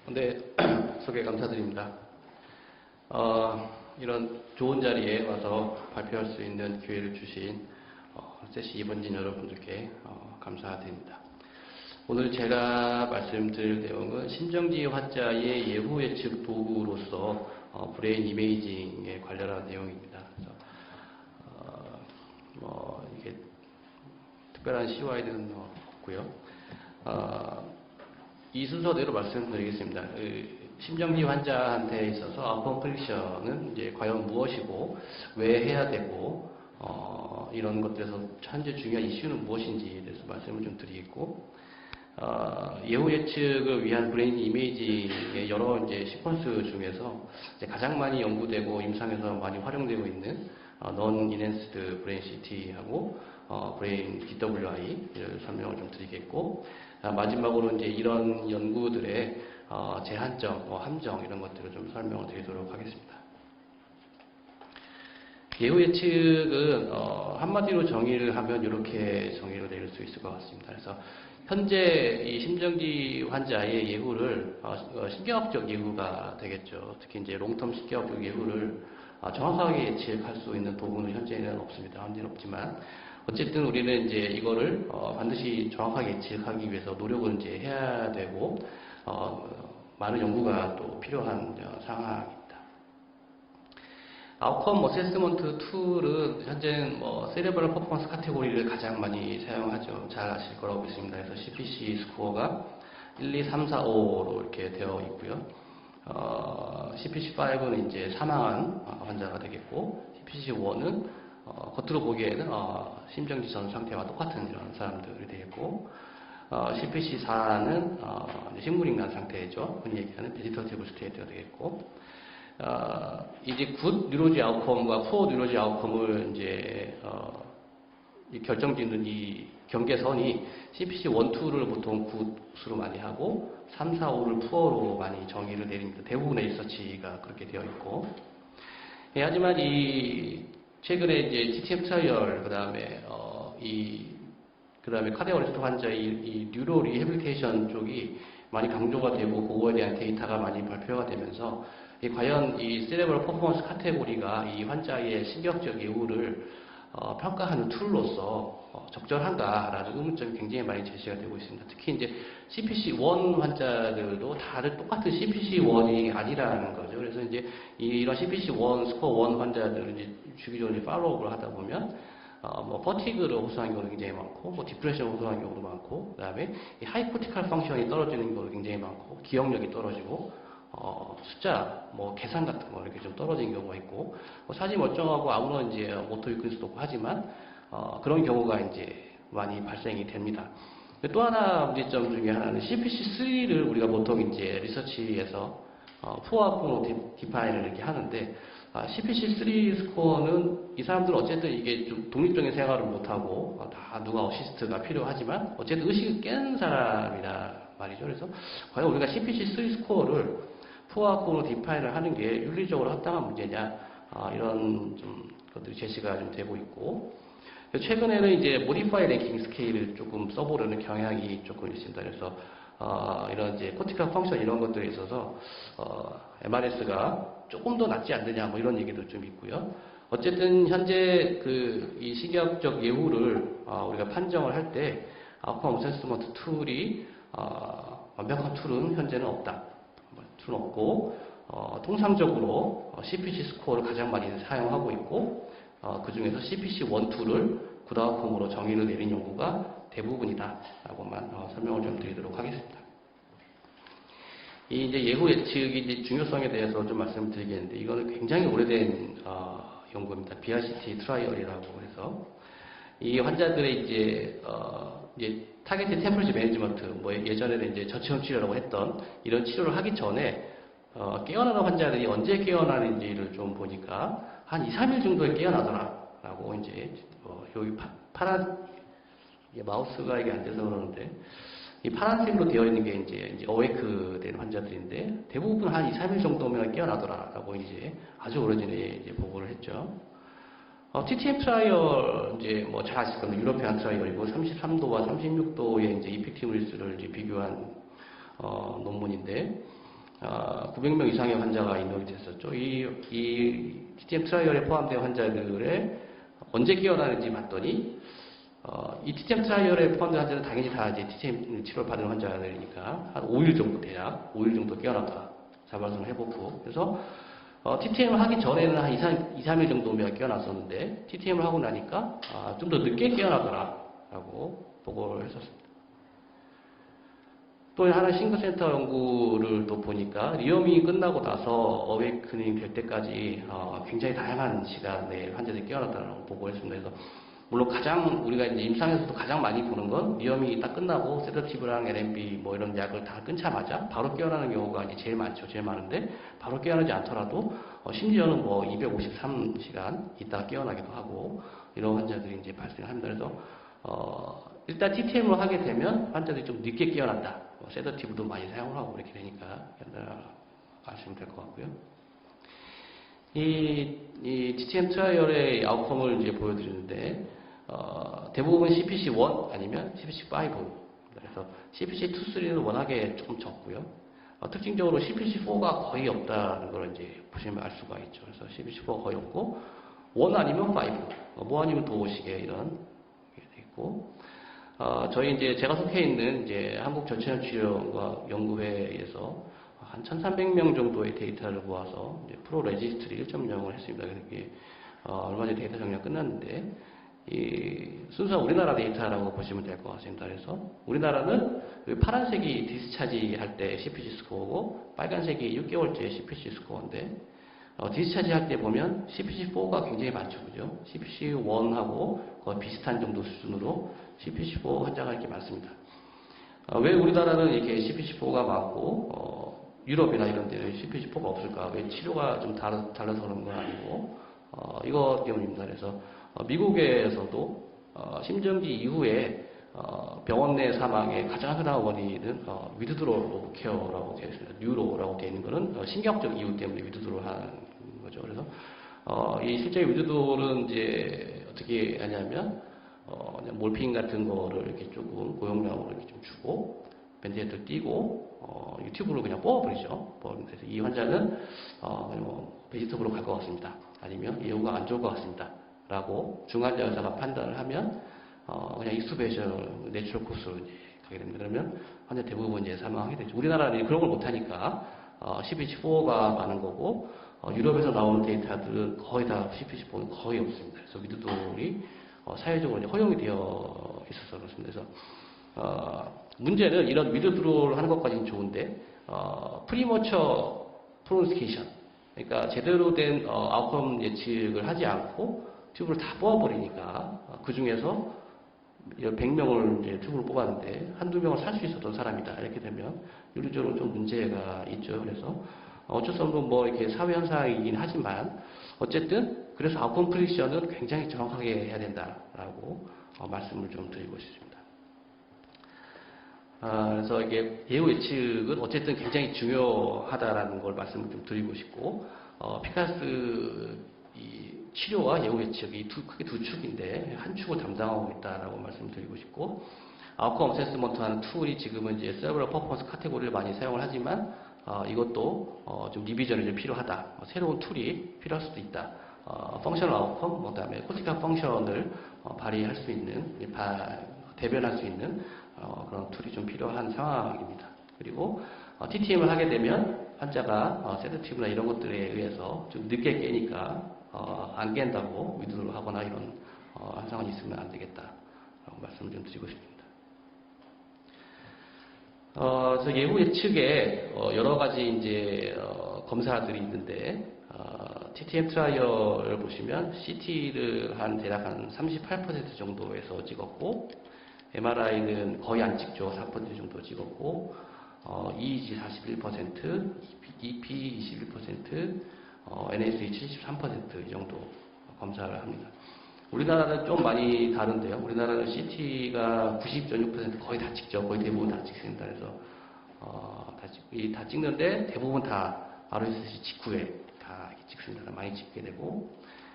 네, 소개 감사드립니다. 이런 좋은 자리에 와서 발표할 수 있는 기회를 주신 세시 이번진 여러분들께 감사드립니다. 오늘 제가 말씀드릴 내용은 심정지 환자의 예후 예측 도구로서 브레인 이메이징에 관련한 내용입니다. 그래서 이게 특별한 CY는 없고요. 이 순서대로 말씀드리겠습니다. 심정지 환자한테 있어서 아웃컴 프릭션은 이제 과연 무엇이고 왜 해야 되고 이런 것들에서 현재 중요한 이슈는 무엇인지에 대해서 말씀을 좀 드리겠고, 예후 예측을 위한 브레인 이메이징의 여러 이제 시퀀스 중에서 이제 가장 많이 연구되고 임상에서 많이 활용되고 있는 non-enhanced brain CT하고 브레인 DWI를 설명을 좀 드리겠고, 마지막으로 이제 이런 연구들의 제한점, 함정 이런 것들을 좀 설명을 드리도록 하겠습니다. 예후 예측은 한마디로 정의를 하면 이렇게 정의를 내릴 수 있을 것 같습니다. 그래서 현재 이 심정지 환자의 예후를 신경학적 예후가 되겠죠. 특히 이제 롱텀 신경학적 예후를 정확하게 예측할 수 있는 도구는 현재는 없습니다. 현재는 없지만 어쨌든 우리는 이제 이거를 반드시 정확하게 예측하기 위해서 노력을 이제 해야 되고 많은 연구가 또 필요한 상황입니다. 아웃컴 어세스먼트 툴은 현재는 세레브럴 퍼포먼스 카테고리를 가장 많이 사용하죠. 잘 아실 거라고 믿습니다. 그래서 CPC 스코어가 1, 2, 3, 4, 5로 이렇게 되어 있고요. CPC5는 이제 사망한 환자가 되겠고, CPC1은 겉으로 보기에는 심정지 전 상태와 똑같은 이런 사람들이 되겠고, CPC4는 식물인간 상태죠. 흔히 얘기하는 베지터티브 스테이트가 되겠고, 이제 굿 뉴로지 아웃컴과 푸어 뉴로지 아웃컴을 이제 결정짓는 이 경계선이 CPC 1, 2를 보통 굿으로 많이 하고 3, 4, 5를 푸어로 많이 정의를 내립니다. 대부분의 리서치가 그렇게 되어 있고, 하지만 이 최근에 이제 TTM 트라이얼 그다음에 카디오레스트 환자의 이 뉴로 리해빌리테이션 쪽이 많이 강조가 되고 그거에 대한 데이터가 많이 발표가 되면서 과연 이 세레브럴 퍼포먼스 카테고리가 이 환자의 신경적 예후를 평가하는 툴로서 적절한가라는 의문점이 굉장히 많이 제시가 되고 있습니다. 특히 이제 CPC1 환자들도 다들 똑같은 CPC1이 아니라는 거죠. 그래서 이제 이런 CPC1 스코어 1 환자들을 이제 주기적으로 팔로우업을 하다 보면 퍼티그를 호소하는 경우도 굉장히 많고, 디프레션을 호소하는 경우도 많고, 그 다음에 하이코티칼 펑션이 떨어지는 경우도 굉장히 많고, 기억력이 떨어지고, 숫자, 계산 같은 거 이렇게 좀 떨어지는 경우가 있고, 사진 멀쩡하고 아무런 이제 모토 위크니스도 없고 하지만, 그런 경우가 이제 많이 발생이 됩니다. 또 하나 문제점 중에 하나는 CPC3를 우리가 보통 이제 리서치에서 푸어하고 디파인을 이렇게 하는데, CPC3 스코어는 이 사람들은 어쨌든 이게 좀 독립적인 생활을 못하고 다 누가 어시스트가 필요하지만 어쨌든 의식을 깬 사람이라 말이죠. 그래서 과연 우리가 CPC3 스코어를 푸어하고 디파인을 하는 게 윤리적으로 합당한 문제냐, 이런 좀 것들이 제시가 좀 되고 있고, 최근에는 이제 모디파이 랭킹 스케일을 조금 써보려는 경향이 조금 있습니다. 그래서 이런 이제 코티칼 펑션 이런 것들에 있어서 MRS가 조금 더 낫지 않느냐 이런 얘기도 좀 있고요. 어쨌든 현재 이 신경학적 예후를 우리가 판정을 할 때 아웃컴 어세스먼트 툴이 완벽한 툴은 현재는 없다. 툴은 없고 통상적으로 CPC 스코어를 가장 많이 사용하고 있고, 그 중에서 CPC 1, 2를 굿아웃컴으로 정의를 내린 연구가 대부분이다 라고만 설명을 좀 드리도록 하겠습니다. 이 이제 예후 예측의 이제 중요성에 대해서 좀 말씀을 드리겠는데, 이거는 굉장히 오래된 연구입니다. BRCT 트라이얼이라고 해서 이 환자들의 이제 타겟팅 템플지 매니지먼트, 예전에는 이제 저체온 치료라고 했던 이런 치료를 하기 전에 깨어나는 환자들이 언제 깨어나는지를 좀 보니까 한 2, 3일 정도에 깨어나더라라고 이제 여기 파란 마우스가 이게 안 돼서 그러는데 이 파란색으로 되어 있는 게 이제 어웨이크 된 환자들인데 대부분 한 2, 3일 정도면 깨어나더라라고 이제 아주 오래전에 이제 보고를 했죠. TTM 트라이얼 이제 잘 아실 겁니다. 유러피안 트라이얼이고 33도와 36도의 이제 이펙티브리스를 이제 비교한 논문인데, 900명 이상의 환자가 입력이 됐었죠. 이 TTM 트라이얼에 포함된 환자들의 언제 깨어나는지 봤더니 이 TTM 트라이얼에 포함된 환자는 당연히 다 이제 TTM 치료를 받은 환자들이니까 한 5일 정도 대략 5일 정도 깨어났다 자발성을 해보고 그래서 TTM을 하기 전에는 한 2, 3일 정도면 깨어났었는데 TTM을 하고 나니까 좀 더 늦게 깨어나더라라고 보고를 했었습니다. 또 하나 싱글센터 연구를 또 보니까 리어밍이 끝나고 나서 어웨이크닝 될 때까지 굉장히 다양한 시간에 환자들이 깨어났다고 보고했습니다. 그래서 물론 우리가 이제 임상에서도 가장 많이 보는 건 리어밍이 딱 끝나고 세더티브랑 NMB 뭐 이런 약을 다 끊자마자 바로 깨어나는 경우가 이제 제일 많죠. 제일 많은데 바로 깨어나지 않더라도 심지어는 뭐 253시간 있다가 깨어나기도 하고 이런 환자들이 이제 발생합니다. 그래서 일단 TTM을 하게 되면 환자들이 좀 늦게 깨어난다. 세더티브도 많이 사용을 하고 이렇게 되니까 아시면 될 것 같고요. 이 TTM 트라이얼의 아웃컴을 이제 보여드리는데 대부분 CPC1 아니면 CPC5 그래서 CPC2, 3는 워낙에 조금 적고요. 특징적으로 CPC4가 거의 없다는 걸 이제 보시면 알 수가 있죠. 그래서 CPC4가 거의 없고 1 아니면 5, 뭐 아니면 도시계 이런 게 돼 있고 저희 이제 제가 속해 있는 이제 한국 전체혈 치료과 연구회에서 한 1,300명 정도의 데이터를 모아서 이제 프로 레지스트리 1.0을 했습니다. 그래서 이게 얼마 전에 데이터 정리가 끝났는데 이 순수한 우리나라 데이터라고 보시면 될 것 같습니다. 그래서 우리나라는 파란색이 디스차지 할 때 CPC 스코어고 빨간색이 6개월째 CPC 스코어인데 디스차지 할 때 보면 CPC4가 굉장히 많죠. 그죠? CPC1하고 거의 비슷한 정도 수준으로 CPC4 환자가 이렇게 많습니다. 왜 우리나라는 이렇게 CPC4가 많고 유럽이나 이런 데는 CPC4가 없을까? 왜 치료가 좀 달라서 그런 건 아니고 이것 때문입니다. 그래서 미국에서도 심정지 이후에 병원 내 사망의 가장 흔한 원인은 위드드로럴 오브 케어라고 되어 있습니다. 뉴로라고 되어 있는 것은 신경적 이유 때문에 위드드로를 하는 거죠. 그래서 이 실제 위드드로는 이제 어떻게 하냐면 몰핀 같은 거를 이렇게 조금 고용량으로 이렇게 좀 주고 밴드헤드를 띄고 유튜브로 그냥 뽑아버리죠. 그래서 이 환자는 베지터브로 갈 것 같습니다. 아니면 예후가 안 좋을 것 같습니다. 라고 중환자 의사가 판단을 하면 그냥 익스튜베이션 내추럴 코스로 이제 가게 됩니다. 그러면 환자 대부분 이제 사망하게 되죠. 우리나라는 그런 걸 못하니까 CPC4가 많은 거고 유럽에서 나오는 데이터들은 거의 다 CPC4는 거의 없습니다. 그래서 위드돌이 사회적으로 이제 허용이 되어 있어서 그렇습니다. 그래서 문제는 이런 위드드롤 하는 것까지는 좋은데 프리머처 프로노스케이션 그러니까 제대로 된 아웃컴 예측을 하지 않고 튜브를 다 뽑아버리니까 그 중에서 100명을 이제 튜브를 뽑았는데 한두 명을 살 수 있었던 사람이다. 이렇게 되면 윤리적으로 좀 문제가 있죠. 그래서 어쩔 수 없는 뭐 이렇게 사회 현상이긴 하지만 어쨌든 그래서 아웃컴 프리디션은 굉장히 정확하게 해야 된다라고 말씀을 좀 드리고 싶습니다. 그래서 이게 예후 예측은 어쨌든 굉장히 중요하다라는 걸 말씀을 좀 드리고 싶고 피카스 이 치료와 예후 예측이 크게 두 축인데 한 축을 담당하고 있다라고 말씀드리고 싶고 아웃컴 어세스먼트 하는 툴이 지금은 이제 세브럴 퍼포먼스 카테고리를 많이 사용을 하지만 이것도 좀 리비전이 좀 필요하다. 새로운 툴이 필요할 수도 있다. 펑셔널 아웃컴, 그다음에 코티컬 펑션을 발휘할 수 있는 대변할 수 있는 그런 툴이 좀 필요한 상황입니다. 그리고 TTM을 하게 되면 환자가 세더티브나 이런 것들에 의해서 좀 늦게 깨니까 안 깬다고 위드로 하거나 이런 현상은 있으면 안 되겠다라고 말씀을 좀 드리고 싶습니다. 그래서 예후 예측에 여러 가지 이제 검사들이 있는데 TTM 트라이얼을 보시면 CT를 대략 한 38% 정도에서 찍었고 MRI는 거의 안 찍죠. 4% 정도 찍었고 EEG 41%, EP 21%, NSA 73% 이 정도 검사를 합니다. 우리나라는 좀 많이 다른데요. 우리나라는 CT가 90.6% 거의 다 찍죠. 거의 대부분 다 찍습니다. 그래서 다 찍는데 대부분 다 RSC 직후에 다 찍습니다. 많이 찍게 되고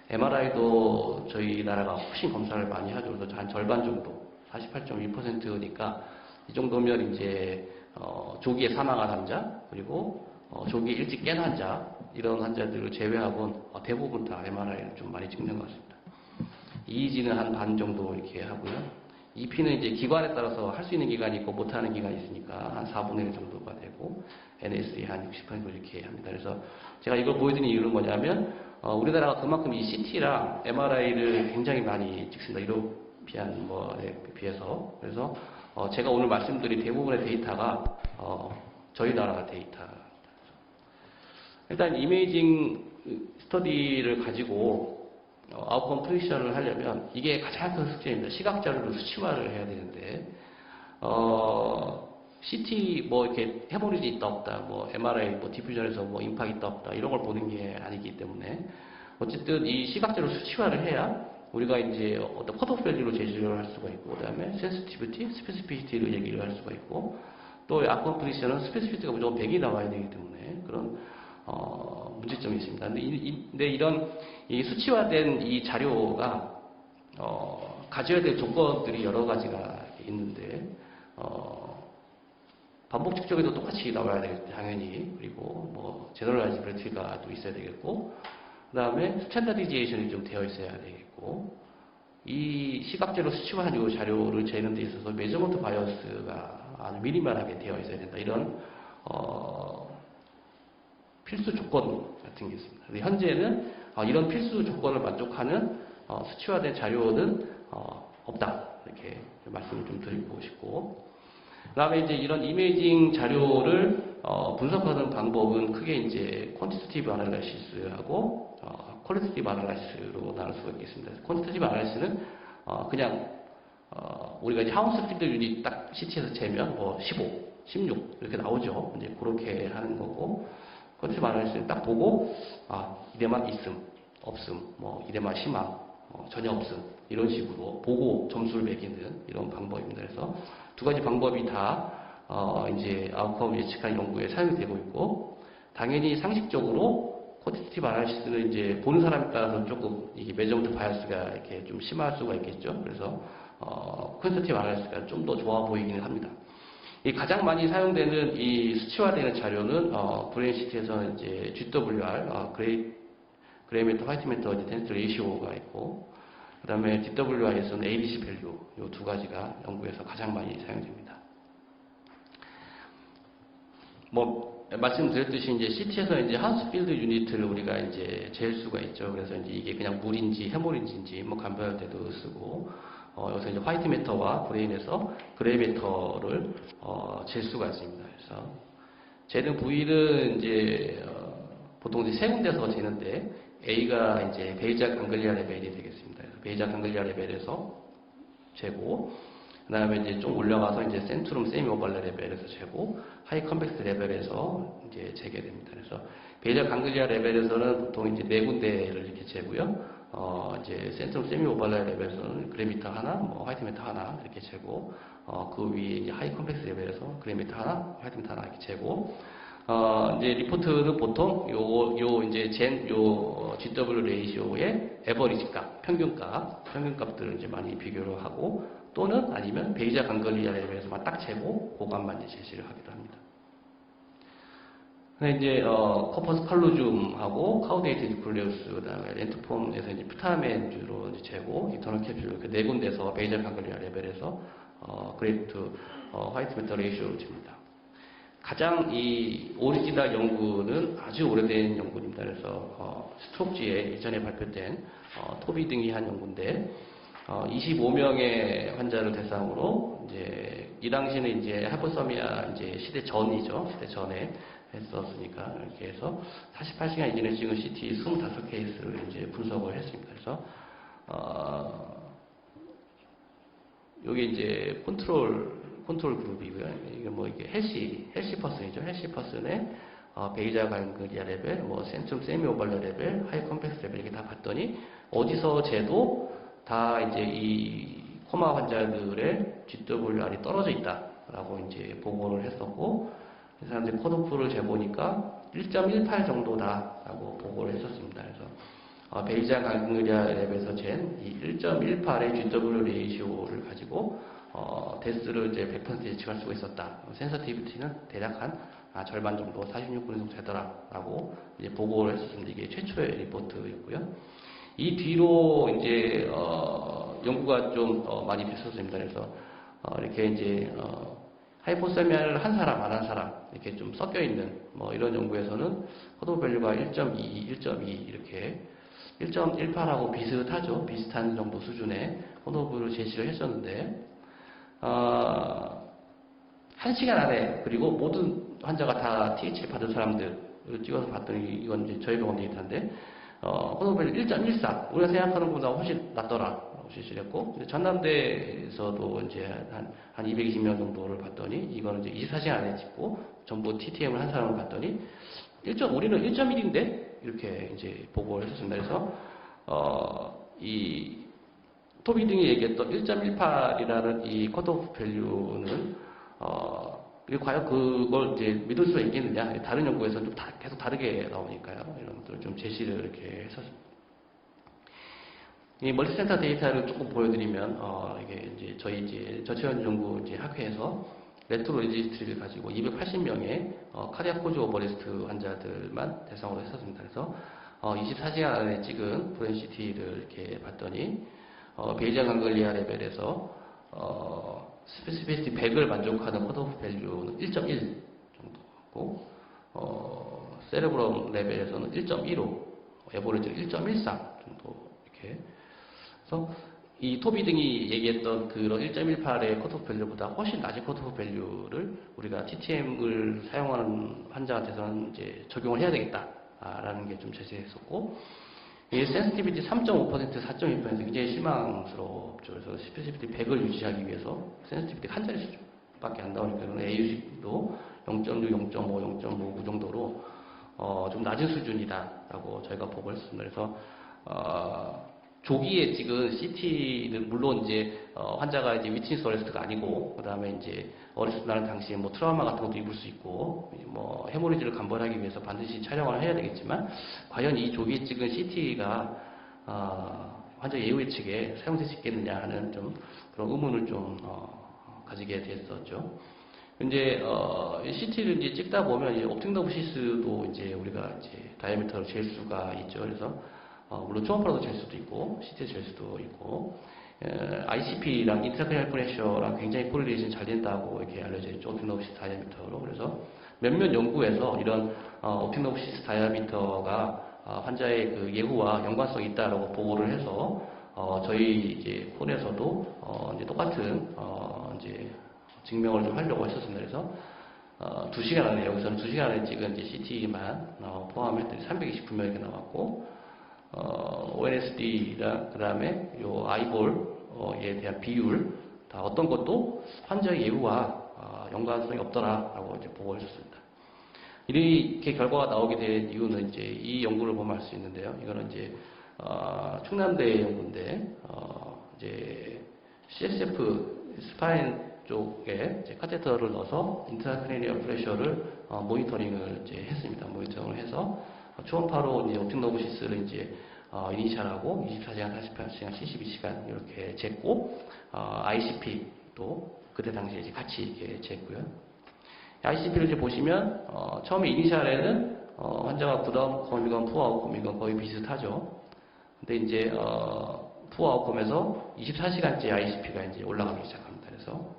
MRI도 저희 나라가 훨씬 검사를 많이 하죠. 그래서 한 절반 정도, 48.1%니까 이 정도면 이제 조기에 사망한 환자 그리고 조기 일찍 깬 환자, 이런 환자들을 제외하고는 대부분 다 MRI를 좀 많이 찍는 것 같습니다. EEG는 한 반 정도 이렇게 하고요. EP는 이제 기관에 따라서 할 수 있는 기관이 있고 못하는 기관이 있으니까 한 4분의 1 정도가 되고, NSD 한 60% 이렇게 합니다. 그래서 제가 이걸 보여드리는 이유는 뭐냐면, 우리나라가 그만큼 이 CT랑 MRI를 굉장히 많이 찍습니다. 유로피안 뭐에 비해서. 그래서 제가 오늘 말씀드린 대부분의 데이터가 저희 나라 데이터. 일단 이메이징 스터디를 가지고 아웃컴 프리디션을 하려면 이게 가장 큰 숙제입니다. 시각 자료를 수치화를 해야 되는데 CT 뭐 이렇게 해머리지 있다 없다, 뭐 MRI 뭐 디퓨전에서 뭐 임팍 있다 없다 이런 걸 보는 게 아니기 때문에 어쨌든 이 시각 자료 수치화를 해야 우리가 이제 어떤 컷오프 밸류로 제시를 할 수가 있고, 그다음에 센시티비티, 스페시피시티를 얘기를 할 수가 있고, 또 아웃컴 프리디션은 스페시피티가 무조건 100이 나와야 되기 때문에 그런 문제점이 있습니다. 근데 이런 이 수치화된 이 자료가 가져야 될 조건들이 여러 가지가 있는데 반복 측정에도 똑같이 나와야 되겠죠, 당연히. 그리고 뭐 제너럴라이지빌리티가 또 있어야 되겠고, 그 다음에 스탠다디제이션이 좀 되어 있어야 되겠고, 이 시각제로 수치화한 이 자료를 재는 데 있어서 메저먼트 바이어스가 아주 미니멀하게 되어 있어야 된다. 이런 필수 조건 같은 게 있습니다. 근데 현재는 이런 필수 조건을 만족하는 수치화된 자료는 없다. 이렇게 말씀을 좀 드리고 싶고, 그 다음에 이제 이런 이메이징 자료를 분석하는 방법은 크게 이제 퀀티티티브 아날라이시스하고 퀄리티티브 아날라이시스로 나눌 수가 있겠습니다. 퀀티티티브 아날라이시스는 그냥 우리가 이제 하우스 필드 유닛 딱 CT에서 재면 뭐 15, 16 이렇게 나오죠. 이제 그렇게 하는 거고, 퀄리티티브 아날라이시스는 딱 보고 이데만 있음, 없음, 뭐 이데만 심함, 전혀 없음 이런 식으로 보고 점수를 매기는 이런 방법입니다. 그래서 두 가지 방법이 다 이제 아웃컴 예측한 연구에 사용이 되고 있고, 당연히 상식적으로 퀄리티티브 아날리시스는 이제 보는 사람에 따라서 조금 이게 메저먼트 바이어스가 이렇게 좀 심할 수가 있겠죠. 그래서 퀄리티티브 아날리시스가 좀 더 좋아 보이기는 합니다. 이 가장 많이 사용되는 이 수치화되는 자료는 브레인 CT에서는 이제 GWR, 그레이메터 화이트메터 데인시티 레이시오가 있고, 그 다음에 DWI에서는 ADC 밸류, 이 두 가지가 연구에서 가장 많이 사용됩니다. 뭐, 말씀드렸듯이 이제 CT에서 이제 하우스필드 유닛을 우리가 이제 잴 수가 있죠. 그래서 이제 이게 그냥 물인지 해몰인지인지 뭐 감별할 때도 쓰고, 여기서 이제 화이트매터와 브레인에서 그레이매터를 잴 수가 있습니다. 그래서 재는 부위는 이제 보통 이제 세 군데서 재는데, A가 이제 베이자 강글리아 레벨이 되겠습니다. 그래서 베이자 강글리아 레벨에서 재고, 그 다음에 이제 좀 올라가서 이제 센트룸 세미 오발레 레벨에서 재고, 하이 컴팩트 레벨에서 이제 재게 됩니다. 그래서 베이자 강글리아 레벨에서는 보통 이제 네 군데를 이렇게 재고요. 이제 센트룸 세미 오발레 레벨에서는 그레미터 하나, 뭐 화이트매터 하나 이렇게 재고, 그 위에 이제 하이 컴팩트 레벨에서 그레미터 하나, 화이트매터 하나 이렇게 재고, 이제 리포트는 보통 요 이제 GW 레이시오의 에버리지 값, 평균값들을 이제 많이 비교를 하고, 또는 아니면 베이자 강글리아 레벨에서만 딱 재고 그것만 이제 제시를 하기도 합니다. 근데 이제 커퍼스 칼로줌하고 카우데이트 니클레우스, 그다음에 렌트폼에서 이제 퓨타멘주로 이제 재고, 인터널 캡슐 그 네 군데서 베이자 강글리아 레벨에서 그레이트 화이트매터 레이시오를 잽니다. 가장 이 오리지널 연구는 아주 오래된 연구입니다. 그래서 스트록지에 이전에 발표된 토비 등이 한 연구인데, 25명의 환자를 대상으로 이제 이 당시는 이제 하이포서미아 이제 시대 전이죠. 시대 전에 했었으니까 이렇게 해서 48시간 이전에 찍은 CT 25케이스를 이제 분석을 했습니다. 그래서 여기 이제 컨트롤 그룹이고요. 이게 뭐 이게 헬시 퍼슨이죠. 헬시 퍼슨의 베이자 강글리아 레벨, 뭐 센트룸 세미 오발레 레벨, 하이 컴팩스 레벨 이렇게 다 봤더니 어디서 재도 다 이제 이 코마 환자들의 GWR이 떨어져 있다라고 이제 보고를 했었고, 이 사람들이 컷오프를 재보니까 1.18 정도다라고 보고를 했었습니다. 그래서 베이자 강글리아 레벨에서 잰 이 1.18의 GW 레이시오를 가지고 데스를 이제 100% 예측할 수가 있었다. 센서티비티는 대략 한 절반 정도 46분 이상 되더라라고 이제 보고를 했었습니다. 이게 최초의 리포트였고요. 이 뒤로 이제 연구가 좀 많이 됐었습니다. 그래서 이렇게 이제 하이포세미아를 한 사람 안 한 사람 이렇게 좀 섞여 있는 뭐 이런 연구에서는 컷오프 밸류가 1.2, 1.2 이렇게 1.18하고 비슷하죠. 비슷한 정도 수준의 컷오프를 제시를 했었는데 1시간 안에 그리고 모든 환자가 다 TH를 받은 사람들을 찍어서 봤더니 이건 이제 저희 병원 데이터인데 컷오프 밸류 1.14 우리가 생각하는 것보다 훨씬 낫더라라고 제시를 했고 전남대에서도 이제 한 220명 정도를 봤더니 이거는 이제 24시간 안에 찍고 전부 TTM을 한 사람을 봤더니 우리는 1.1인데 이렇게 이제 보고를 했었습니다. 그래서 이 토비 등이 얘기했던 1.18이라는 이 컷오프 밸류는 과연 그걸 이제 믿을 수 있겠느냐? 다른 연구에서는 좀 계속 다르게 나오니까요. 이런 것들을 좀 제시를 이렇게 했었습니다. 이 멀티센터 데이터를 조금 보여드리면 이게 이제 저희 이제 저체온 연구 이제 학회에서 레트로 레지스트리를 가지고 280명의 카디악 코즈 오버레스트 환자들만 대상으로 했었습니다. 그래서 24시간 안에 찍은 브레인CT를 이렇게 봤더니 베이지안 강글리아 레벨에서 스페시피시티 100을 만족하는 컷오프 밸류는 1.1 정도고 세레브럼 레벨에서는 1.15, 에버리지는 1.13 정도 이렇게. 그래서 이 토비 등이 얘기했던 그런 1.18의 컷오프 밸류보다 훨씬 낮은 컷오프 밸류를 우리가 TTM을 사용하는 환자한테서는 이제 적용을 해야 되겠다라는 게 좀 제시했었고, 이 센시티비티 3.5%, 4.2% 굉장히 실망스럽죠. 그래서 스페시피티 100을 유지하기 위해서 센시티비티가 한 자릿수밖에 안 나오니까 이건 AUC도 0.6, 0.5, 0.59 정도로 좀 낮은 수준이다라고 저희가 보고 있습니다. 그래서 조기에 찍은 CT는 물론 이제 환자가 이제 위트니스 어레스트가 아니고 그다음에 이제 어레스트 나는 당시에 뭐 트라우마 같은 것도 입을 수 있고 뭐 헤모리지를 감별하기 위해서 반드시 촬영을 해야 되겠지만 과연 이 조기에 찍은 CT가 환자 예우 예측에 사용될 수 있겠느냐 하는 좀 그런 의문을 좀 가지게 됐었죠. 이제 CT를 이제 찍다 보면 이제 옵틱너브시스도 이제 우리가 이제 다이아미터로 잴 수가 있죠. 그래서 물론 초음파로도 잴 수도 있고 CT에 잴 수도 있고 ICP랑 인트라크니얼 프레셔랑 굉장히 코릴레이션이 잘 된다고 이렇게 알려져 있죠. 옵틱너브시스 다이아미터로. 그래서 몇몇 연구에서 이런 옵틱너브시스 다이아미터가 환자의 그 예후와 연관성이 있다라고 보고를 해서 저희 이제 폰에서도 이제 똑같은 이제 증명을 좀 하려고 했었습니다. 그래서 2시간 안에 여기서는 2시간 안에 찍은 이제 CT만 포함했더니 329명이 나왔고 ONSD랑 그다음에 요 아이볼에 대한 비율 다 어떤 것도 환자의 예후와 연관성이 없더라라고 이제 보고를 했습니다. 이렇게 결과가 나오게 된 이유는 이제 이 연구를 보면 알 수 있는데요. 이거는 이제 충남대 연구인데 이제 CSF 스파인 쪽에 이제 카테터를 넣어서 인트라크레니얼 프레셔를 모니터링을 이제 했습니다. 모니터링을 해서 초음파로 이제 옵틱너브시스를 이제 이니셜하고 24시간, 48시간, 72시간 이렇게 쟀고 ICP도 그때 당시에 이제 같이 이렇게 쟀고요. ICP를 이제 보시면 처음에 이니셜에는 환자가 굿아웃컴이건 푸어아웃컴이건 거의 비슷하죠. 근데 이제 푸어아웃컴에서 24시간째 ICP가 이제 올라가기 시작합니다. 그래서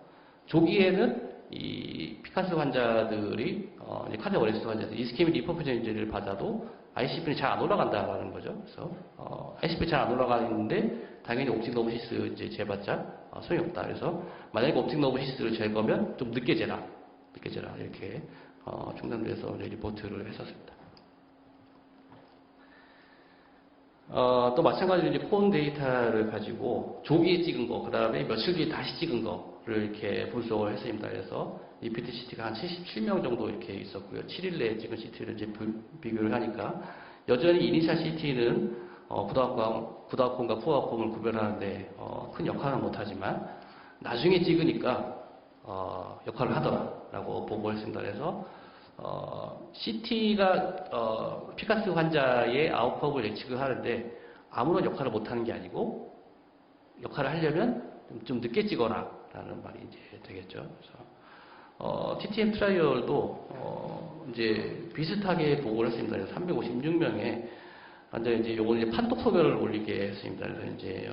조기에는 이 피카스 환자들이 카디악 어레스트 환자들 이스케믹 리퍼퓨전제를 받아도 ICP는 잘 안 올라간다라는 거죠. 그래서 ICP 잘 안 올라가는데 당연히 옵틱너브시스 이제 재봤자 소용이 없다. 그래서 만약에 옵틱너브시스를 잴 거면 좀 늦게 재라 이렇게 충남대에서 리포트를 했었습니다. 또 마찬가지로 이제 폰 데이터를 가지고 조기에 찍은 거, 그 다음에 며칠 뒤에 다시 찍은 거를 이렇게 분석을 했습니다. 그래서 EPT CT가 한 77명 정도 이렇게 있었고요. 7일 내에 찍은 CT를 이제 비교를 하니까 여전히 이니셜 CT는 굿아웃컴과 푸어아웃컴을 구별하는데 큰 역할은 못하지만 나중에 찍으니까 역할을 하더라라고 보고를 했습니다. 그래서 CT가 피카스 환자의 아웃컴을 예측을 하는데 아무런 역할을 못하는 게 아니고 역할을 하려면 좀 늦게 찍어라 라는 말이 이제 되겠죠. 그래서 TTM 트라이얼도 이제 비슷하게 보고를 했습니다. 356명에 완전 이제 요거 이제 판독 소견을 올리게 했습니다. 그래서 이제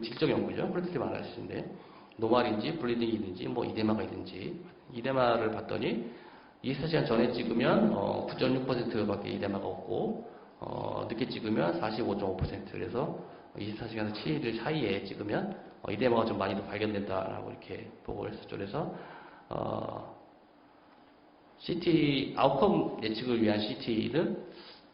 질적 연구죠. 프로젝트 아나리시스인데 노말인지 블리딩이든지 뭐 이데마가 이데마를 봤더니 24시간 전에 찍으면 9.6%밖에 이데마가 없고 늦게 찍으면 45.5% 그래서 24시간에서 7일 사이에 찍으면 이데마가 좀 많이 더 발견된다라고 이렇게 보고를 했었죠. 그래서 CT 아웃컴 예측을 위한 CT는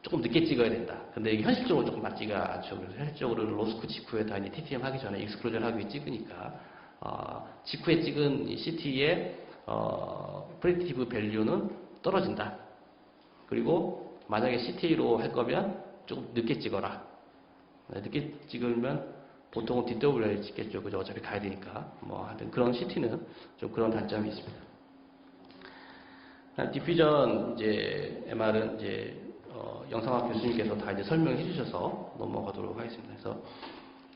조금 늦게 찍어야 된다. 근데 이게 현실적으로 조금 맞지가 않죠. 그래서 현실적으로는 로스쿨 직후에 다 이제 TTM 하기 전에 익스클루전 하기 위해 찍으니까 직후에 찍은 이 CT의 프레딕티브 밸류는 떨어진다. 그리고 만약에 CT로 할 거면 조금 늦게 찍어라. 늦게 찍으면 보통은 DWI 찍겠죠. 그죠? 어차피 가야 되니까. 뭐 하여튼 그런 CT는 좀 그런 단점이 있습니다. 디퓨전 이제 MR은 이제 영상학 교수님께서 다 이제 설명해 주셔서 넘어가도록 하겠습니다. 그래서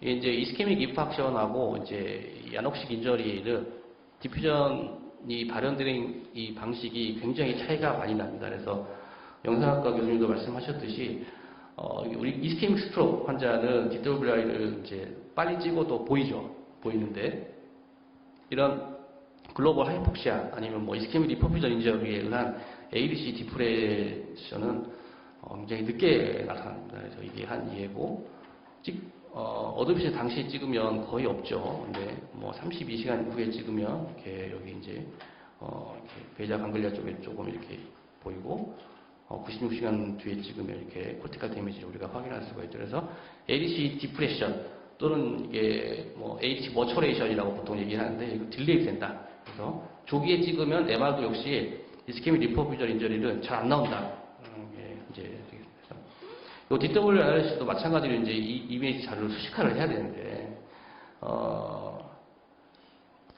이제 이스케믹 인팍션하고 이제 야녹식 인저리를 디퓨전이 발현되는 이 방식이 굉장히 차이가 많이 납니다. 그래서 영상학과 교수님도 말씀하셨듯이 우리 이스케믹 스트로크 환자는 DWI를 이제 빨리 찍어도 보이는데 이런 글로벌 하이폭시아 아니면 뭐 이스케믹 리퍼퓨전 인저리에 의한 ADC 디프레션은 굉장히 늦게 나타납니다. 그래서 이게 한 2회고 어드미션 당시에 찍으면 거의 없죠. 근데 뭐 32시간 후에 찍으면 이렇게 여기 이제 이렇게 베이자 강글리아 쪽에 조금 이렇게 보이고 96시간 뒤에 찍으면 이렇게 코티칼 데미지를 우리가 확인할 수가 있죠. 그래서 ADC 디프레션 또는 이게 뭐 ADC 머처레이션이라고 보통 얘기하는데 이거 딜레이 된다. 그래서 조기에 찍으면 MR도 역시 이스케믹 리퍼퓨전 인저리는 잘 안 나온다. 이제 이 DW 아나리시스도 마찬가지로 이제 이 이미지 자료를 수식화를 해야 되는데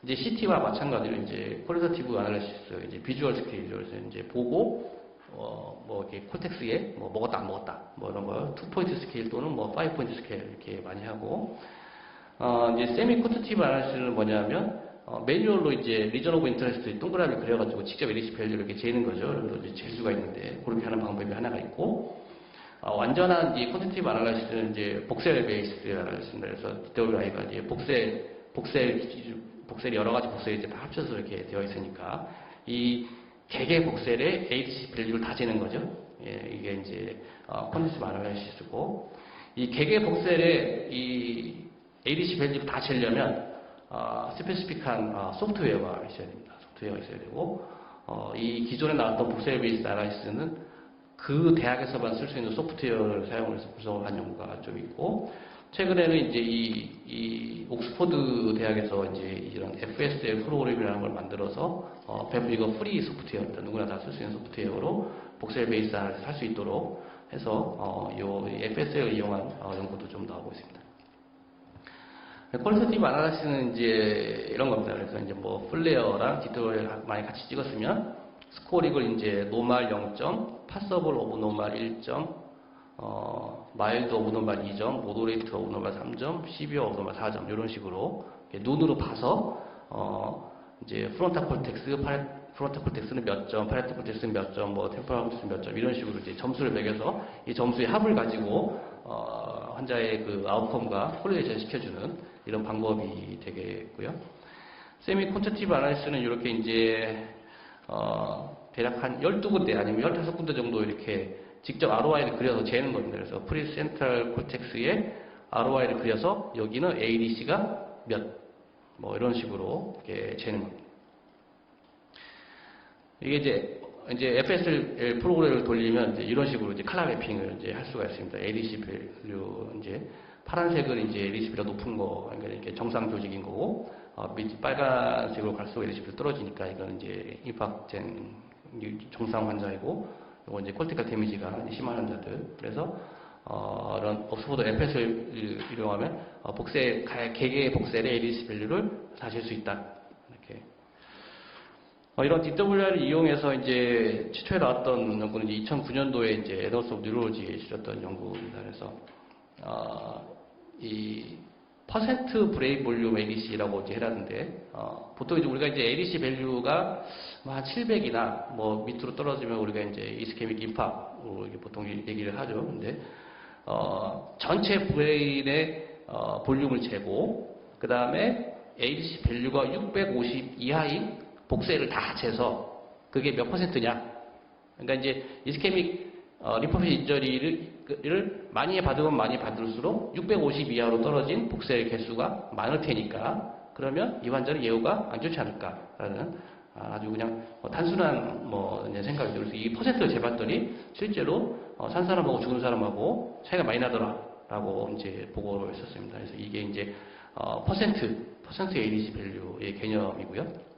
이제 CT와 마찬가지로 이제 퀄리터티브 아나리시스 이제 비주얼 스케일로 해서 이제 보고 뭐 이렇게 콜텍스에 뭐 먹었다 안 먹었다 뭐 이런 거 2포인트 스케일 또는 뭐 5포인트 스케일 이렇게 많이 하고 이제 세미 쿼티티브 아나리시스는 뭐냐면 매뉴얼로 이제 리전 오브 인터레스트 동그라미 그려가지고 직접 ADC 밸류를 이렇게 재는 거죠. 그래서 이제 잴 수가 있는데 그렇게 하는 방법이 하나가 있고 완전한 이 쿼티티브 아나리시스는 이제 복셀 베이스 아나리시스입니다. 그래서 DWI가 이제 복셀이 여러 가지 복셀이 이제 다 합쳐서 이렇게 되어 있으니까 이 개개 복셀의 ADC 밸류를 다 재는 거죠. 예, 이게 이제 쿼티티브 아나리시스고 이 개개 복셀의 이 ADC 밸류를 다 재려면 스페시픽한 소프트웨어가 있어야 됩니다. 소프트웨어가 있어야 되고 이 기존에 나왔던 복셀 베이스 아나리시스는 그 대학에서만 쓸 수 있는 소프트웨어를 사용해서 구성을 한 연구가 좀 있고 최근에는 이제 이 옥스퍼드 대학에서 이제 이런 FSL 프로그램이라는 걸 만들어서 이거 프리 소프트웨어입니다. 누구나 다 쓸 수 있는 소프트웨어로 복셀 베이스 아나리시스 할 수 있도록 해서 요 FSL을 이용한 연구도 좀 나오고 있습니다. 퀄리터티브 아나리시스는 이제 이런 겁니다. 그래서 이제 뭐 플레어랑 DWI를 많이 같이 찍었으면 스코링을 이제 노말 0점, 파서블 오브 노말 1점, 마일드 오브 노말 2점, 모더레이트 오브 노말 3점, 시비어 오브 노말 4점 이런 식으로 눈으로 봐서 이제 프론탈 콜텍스는 몇 점, 파레토 콜텍스는 몇 점, 뭐 템포럴 콜텍스는 몇 점 이런 식으로 이제 점수를 매겨서 이 점수의 합을 가지고 환자의 그 아웃컴과 코릴레이션 시켜주는 이런 방법이 되겠고요. 세미 콘텐티브 아나리시스는 이렇게 이제 대략 한 12군데 아니면 15군데 정도 이렇게 직접 ROI를 그려서 재는 겁니다. 그래서 프리센트럴 콜텍스에 ROI를 그려서 여기는 ADC가 뭐 이런 식으로 이렇게 재는 겁니다. 이게 이제 FSL 프로그램을 돌리면 이제 이런 식으로 이제 칼라 매핑을 이제 할 수가 있습니다. ADC 밸류 이제 파란색은 이제 ADC 밸류가 높은 거, 그러니까 이렇게 정상 조직인 거고, 빨간색으로 갈수록 ADC 밸류 떨어지니까 이건 이제 임팍된 정상 환자이고, 이거 이제 콜티칼 데미지가 심한 환자들. 그래서 이런 옥스퍼드 FS를 이용하면 개개의 복셀의 ADC 밸류를 다실 수 있다. 이렇게. 이런 DWI를 이용해서 이제 최초에 나왔던 연구는 이제 2009년도에 이제 에더스 오브 뉴로로지에 실렸던 연구입니다. 그래서 이 퍼센트 브레인 볼륨 ADC라고 이제 해놨는데, 보통 이제 우리가 이제 ADC 밸류가 한 700이나 뭐 밑으로 떨어지면 우리가 이제 이스케믹 임팍으로 보통 얘기를 하죠. 근데, 전체 브레인의 볼륨을 재고, 그 다음에 ADC 밸류가 650 이하인 복세를 다 재서 그게 몇 퍼센트냐. 그러니까 이제 이스케믹 리퍼핏 인저리를 많이 받으면 많이 받을수록 650 이하로 떨어진 복세의 개수가 많을 테니까 그러면 이 환자는 예후가 안 좋지 않을까라는 아주 그냥 단순한 생각이 들어서 이 퍼센트를 재봤더니 실제로 산 사람하고 죽은 사람하고 차이가 많이 나더라라고 이제 보고를 했었습니다. 그래서 이게 이제 퍼센트 ADC 밸류의 개념이고요.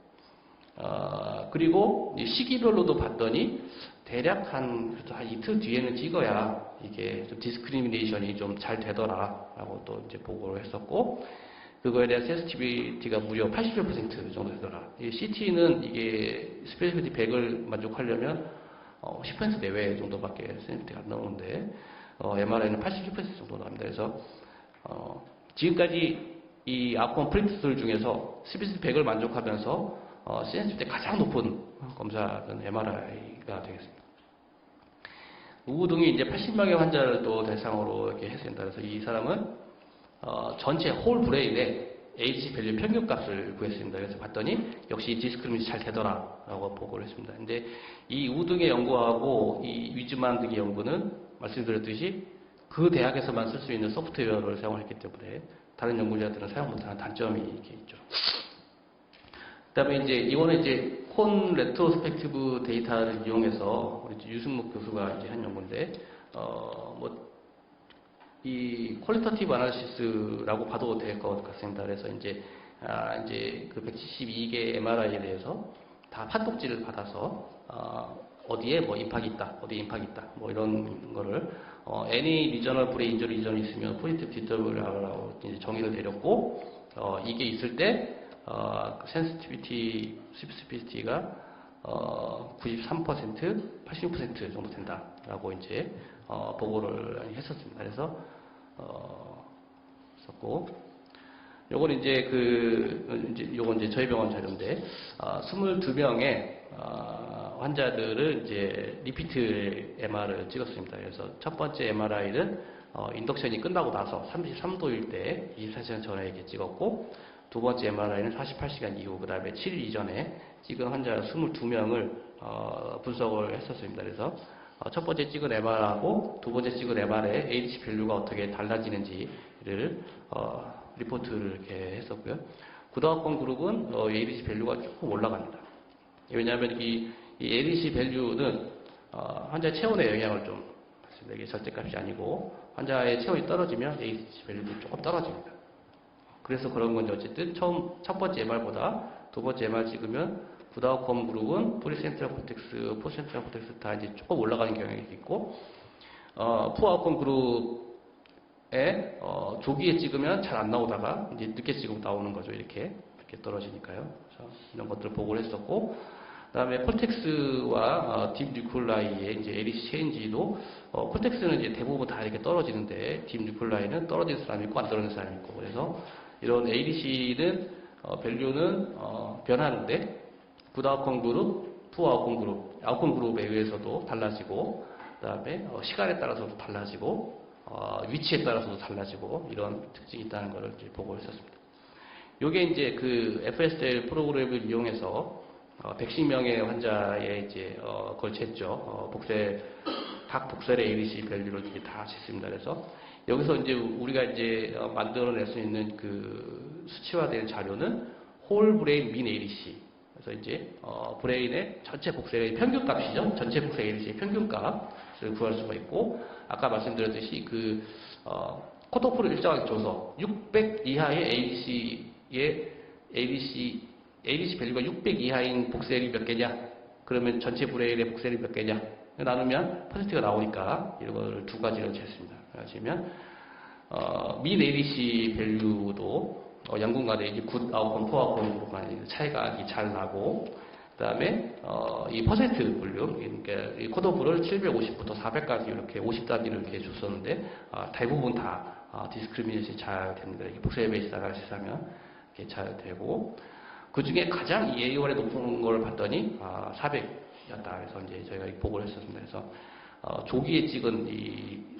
그리고 시기별로도 봤더니 대략 한 이틀 뒤에는 찍어야 이게 좀 디스크리미네이션이 좀 잘 되더라라고 또 이제 보고를 했었고, 그거에 대한 센시티비티가 무려 80% 정도 되더라. 이 CT는 이게 스페시피티 100을 만족하려면 10% 내외 정도밖에 센시티비티가 안 나오는데, MRI는 87% 정도 나옵니다. 그래서 지금까지 이 아콘 프린트들 중에서 스페시피티 100을 만족하면서 센시티비티 가장 높은 검사는 MRI가 되겠습니다. 우등이 이제 80명의 환자를 또 대상으로 이렇게 했습니다. 그래서 이 사람은 전체 홀 브레인의 ADC 밸류 평균값을 구했습니다. 그래서 봤더니 역시 디스크리미네이션이 잘 되더라라고 보고를 했습니다. 근데 이 우등의 연구하고 이 위즈만 등의 연구는 말씀드렸듯이 그 대학에서만 쓸 수 있는 소프트웨어를 사용했기 때문에 다른 연구자들은 사용 못하는 단점이 이렇게 있죠. 그다음에 이제 이거는 이제 콘 레트로스펙티브 데이터를 이용해서 우리 유승목 교수가 이제 한 연구인데 이 퀄리터티브 아나리시스라고 봐도 될 것 같습니다. 그래서 이제 그 172개 MRI에 대해서 다 판독지를 받아서 어디에 뭐 임팍이 있다, 어디에 임팍이 있다, 뭐 이런 거를 any regional brain injury 리전이 있으면 포지티브 디터블이라고 이제 정의를 내렸고 이게 있을 때 센시티비티, 스페시피티가 93%, 86% 정도 된다라고 이제 보고를 했었습니다. 그래서 썼고, 요건 이제 요건 이제 저희 병원 자료인데 22명의 환자들을 이제 리피트 MR을 찍었습니다. 그래서 첫 번째 MRI는 인덕션이 끝나고 나서 33도일 때 24시간 전에 이렇게 찍었고, 두 번째 MRI는 48시간 이후, 그 다음에 7일 이전에 찍은 환자 22명을 분석을 했었습니다. 그래서 첫 번째 찍은 MR하고 두 번째 찍은 MR의 ADC 밸류가 어떻게 달라지는지를 리포트를 이렇게 했었고요. 구다학번 그룹은 ADC 밸류가 조금 올라갑니다. 왜냐하면 이 ADC 밸류는 환자의 체온에 영향을 좀 받습니다. 이게 절대값이 아니고 환자의 체온이 떨어지면 ADC 밸류도 조금 떨어집니다. 그래서 그런 건데 어쨌든 첫 번째 MR보다 두 번째 MR 찍으면 구다우컴 그룹은 프리센트럴 코텍스, 포센트럴 코텍스 다 이제 조금 올라가는 경향이 있고, 푸아우컴 그룹에 조기에 찍으면 잘 안 나오다가 이제 늦게 찍으면 나오는 거죠. 이렇게 떨어지니까요. 그래서 이런 것들을 보고를 했었고, 그다음에 콜텍스와 딥 뉴클라이의 이제 ADC 체인지도 콜텍스는 이제 대부분 다 이렇게 떨어지는데 딥 뉴클라이는 떨어지는 사람이 있고 안 떨어지는 사람이 있고, 그래서 이런 ADC는 밸류는 변하는데 구다우컴 그룹, 푸아우컴 그룹, 아우컴 그룹에 의해서도 달라지고, 그다음에 시간에 따라서도 달라지고, 위치에 따라서도 달라지고 이런 특징이 있다는 것을 이제 보고를 했었습니다. 이게 이제 그 FSL 프로그램을 이용해서 110명의 환자의 이제 그걸 쟀죠. 각 복셀의 ADC 밸류를 이렇게 다 쟀습니다. 그래서 여기서 이제 우리가 이제 만들어낼 수 있는 그 수치화된 자료는 홀 브레인 민 ADC. 그래서 이제 브레인의 전체 복셀의 평균값이죠. 전체 복셀 ADC의 평균값을 구할 수가 있고, 아까 말씀드렸듯이 그 컷오프를 일정하게 줘서 600 이하의 ADC 밸류가 600 이하인 복셀이 몇 개냐? 그러면 전체 브레인의 복셀이 몇 개냐? 나누면 퍼센트가 나오니까 이걸 두 가지를 쟀습니다. 그러시면 민 ADC 밸류도 양군 간에 이제 굿 아웃컴, 포 아웃컴 간에 차이가 잘 나고, 그 다음에 이 퍼센트 볼륨, 그러니까 이 컷오프를 750부터 400까지 이렇게 50단위를 이렇게 줬었는데 대부분 다 디스크리미네이션이 잘 됩니다. 이게 복사의 베이스 아나리시스 하면 이렇게 잘 되고, 그 중에 가장 이 AOR이 높은 걸 봤더니 400이었다. 그래서 이제 저희가 보고를 했었습니다. 그래서 조기에 찍은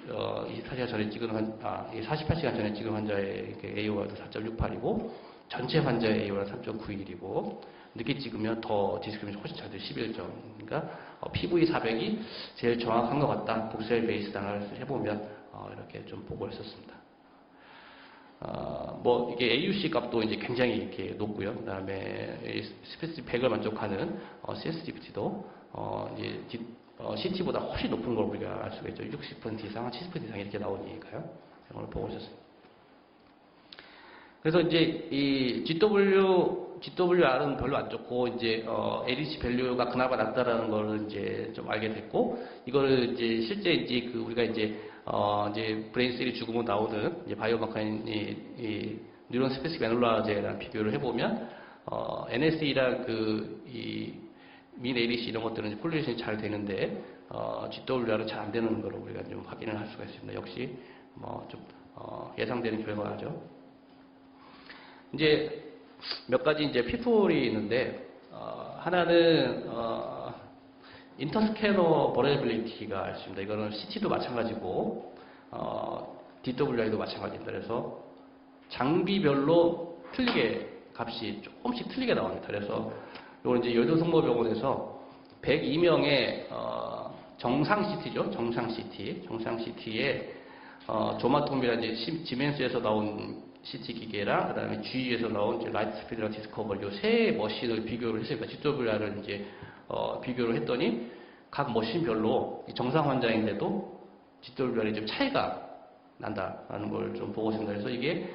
24시간 전에 찍은 48시간 전에 찍은 환자의 AOR도 4.68이고 전체 환자의 AOR은 3.91이고 늦게 찍으면 더 디스크리미네이션 훨씬 잘 돼요. 11점. 그러니까 PV 400이 제일 정확한 것 같다. 복사의 베이스 아나리시스 해보면 이렇게 좀 보고를 했었습니다. 뭐 이게 AUC 값도 이제 굉장히 이렇게 높고요. 그다음에 스페시피 100을 만족하는 CSDPT도 이제 CT보다 훨씬 높은 걸 우리가 알 수가 있죠. 60% 이상, 70% 이상 이렇게 나오니까요. 이걸 보고 있었습니다. 그래서 이제 이 GWR은 별로 안 좋고 이제 LEC 밸류가 그나마 낮다라는 걸 이제 좀 알게 됐고, 이거를 이제 실제 이제 우리가 이제 브레인3 죽으면 나오는 이제 바이오마커인 이 뉴런 스페시픽 애놀라제랑 비교를 해보면 NSE랑 민 ADC 이런 것들은 콜리레이션이 잘 되는데 GWR은 잘 안 되는 걸 우리가 좀 확인을 할 수가 있습니다. 역시 뭐 좀 예상되는 결과죠. 이제 몇 가지 이제 피플이 있는데 하나는 인터스캐너 버레빌리티가 있습니다. 이거는 CT도 마찬가지고 DWI도 마찬가지입니다. 그래서 장비별로 틀리게 값이 조금씩 틀리게 나옵니다. 그래서 이건 이제 여도성모병원에서 102명의 정상 CT죠. 정상 CT에 조마톰이라는 이제 지멘스에서 나온 CT 기계랑 그다음에 GE에서 나온 이제 라이트 스피드랑 디스커버 이 세 머신을 비교를 했어요. GWR을 이제 비교를 했더니 각 머신별로 정상 환자인데도 GWR이 좀 차이가 난다라는 걸 좀 보고 있습니다. 그래서 이게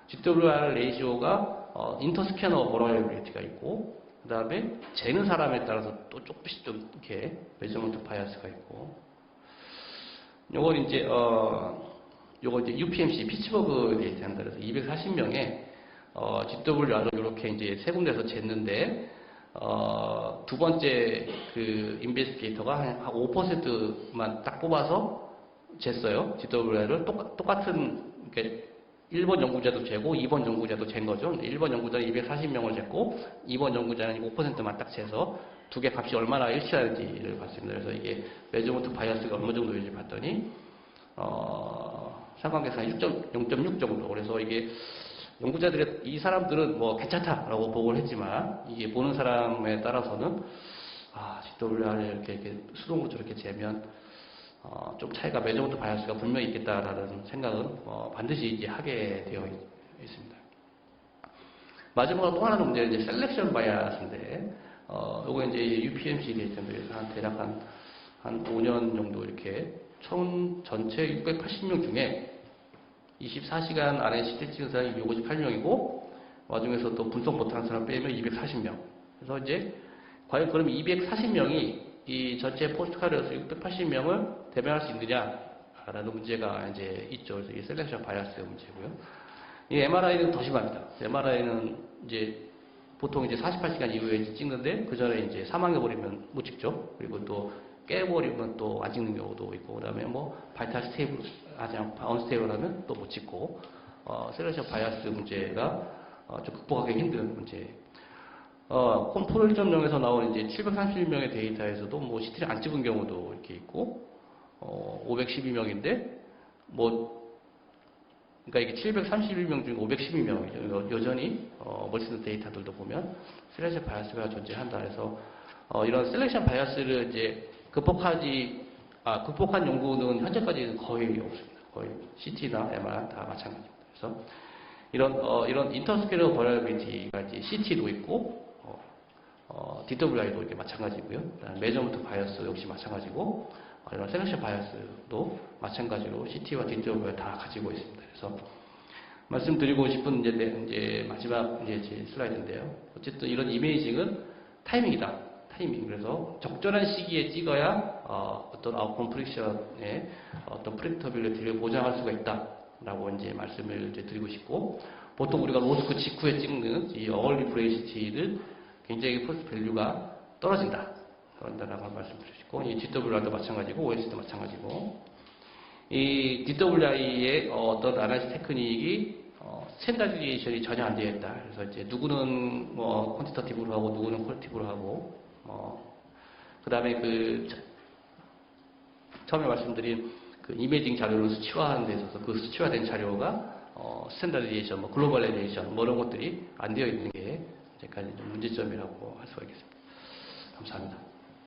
GWR 레이시오가 인터스캐너 버라이어빌리티가 있고, 그 다음에 재는 사람에 따라서 또 조금씩 좀 이렇게 메저먼트 바이어스가 있고, 요건 이제 요거 이제 UPMC 피츠버그 데이터입니다. 그래서 240명의 GWR을 이렇게 이제 세 군데서 쟀는데 두 번째 그 인베스티게이터가 한 5%만 딱 뽑아서 쟀어요. GWR을 똑같은 그러니까 1번 연구자도 재고 2번 연구자도 잰 거죠. 1번 연구자는 240명을 쟀고 2번 연구자는 5%만 딱 재서 두 개 값이 얼마나 일치하는지를 봤습니다. 그래서 이게 메저먼트 바이어스가 어느 정도인지 봤더니 상관계산이 0.6 정도. 그래서 이게 연구자들의 이 사람들은 뭐 괜찮다라고 보고를 했지만 이게 보는 사람에 따라서는 GWR을 이렇게 수동으로 저렇게 재면 좀 차이가 메저먼트 바이어스가 분명히 있겠다라는 생각은 반드시 이제 하게 되어 있습니다. 마지막으로 또 하나는 문제는 이제 셀렉션 바이어스인데 요거 이제 UPMC 데이터인데 대략 한 5년 정도 이렇게 전체 680명 중에 24시간 안에 CT 찍은 사람이 258명이고 와중에서 또 분석 못하는 사람 빼면 240명. 그래서 이제 과연 그럼 240명이 이 전체 포스트카리어스 680명을 대변할 수 있느냐라는 문제가 이제 있죠. 그래서 이게 셀렉션 바이어스 문제고요. 이 MRI는 더 심합니다. MRI는 이제 보통 이제 48시간 이후에 찍는데 그 전에 이제 사망해버리면 못 찍죠. 그리고 또 깨버리면 또 안 찍는 경우도 있고, 그 다음에 뭐 바이탈 스테이블 하지 않고 언스테이블하면 또 못 찍고, 셀렉션 바이어스 문제가 좀 극복하기 힘든 문제. 콤프로 1.0에서 나온 이제 731명의 데이터에서도 뭐 CT를 안 찍은 경우도 이렇게 있고, 512명인데 그러니까 이게 731명 중 512명 여전히 멀티드 데이터들도 보면 셀렉션 바이어스가 존재한다. 해서 이런 셀렉션 바이어스를 이제 극복한 연구는 현재까지는 거의 없습니다. 거의 CT나 MR 다 마찬가지입니다. 그래서 이런 인터스케일러 버라이어빌리티가 이제 CT도 있고, DWI도 이렇게 마찬가지고요. 메저먼트 바이어스 역시 마찬가지고, 이런 셀렉션 바이어스도 마찬가지로 CT와 DWI 다 가지고 있습니다. 그래서 말씀드리고 싶은 이제 마지막 이제 제 슬라이드인데요. 어쨌든 이런 이메이징은 타이밍이다. 타이밍. 그래서 적절한 시기에 찍어야 어떤 아웃컴 프릭션의 어떤 프레디터빌리티를 보장할 수가 있다라고 이제 말씀을 이제 드리고 싶고, 보통 우리가 로스크 직후에 찍는 이 어얼리 브레이시티를 굉장히 포스트 밸류가 떨어진다라고 말씀드리고 싶고, 이 GWR도 마찬가지고 OS도 마찬가지고, 이 DWI의 어떤 아나리시스 테크닉이 스탠다디제이션이 전혀 안 되어 있다. 그래서 이제 누구는 뭐 퀀티터티브로 하고 누구는 퀄리티브로 하고 그다음에 처음에 말씀드린 그 이미징 자료를 수치화하는 데 있어서 그 수치화된 자료가 스탠다디제이션, 뭐 글로벌라이제이션 뭐 이런 것들이 안 되어 있는 게 이제까지 좀 문제점이라고 할 수가 있겠습니다. 감사합니다.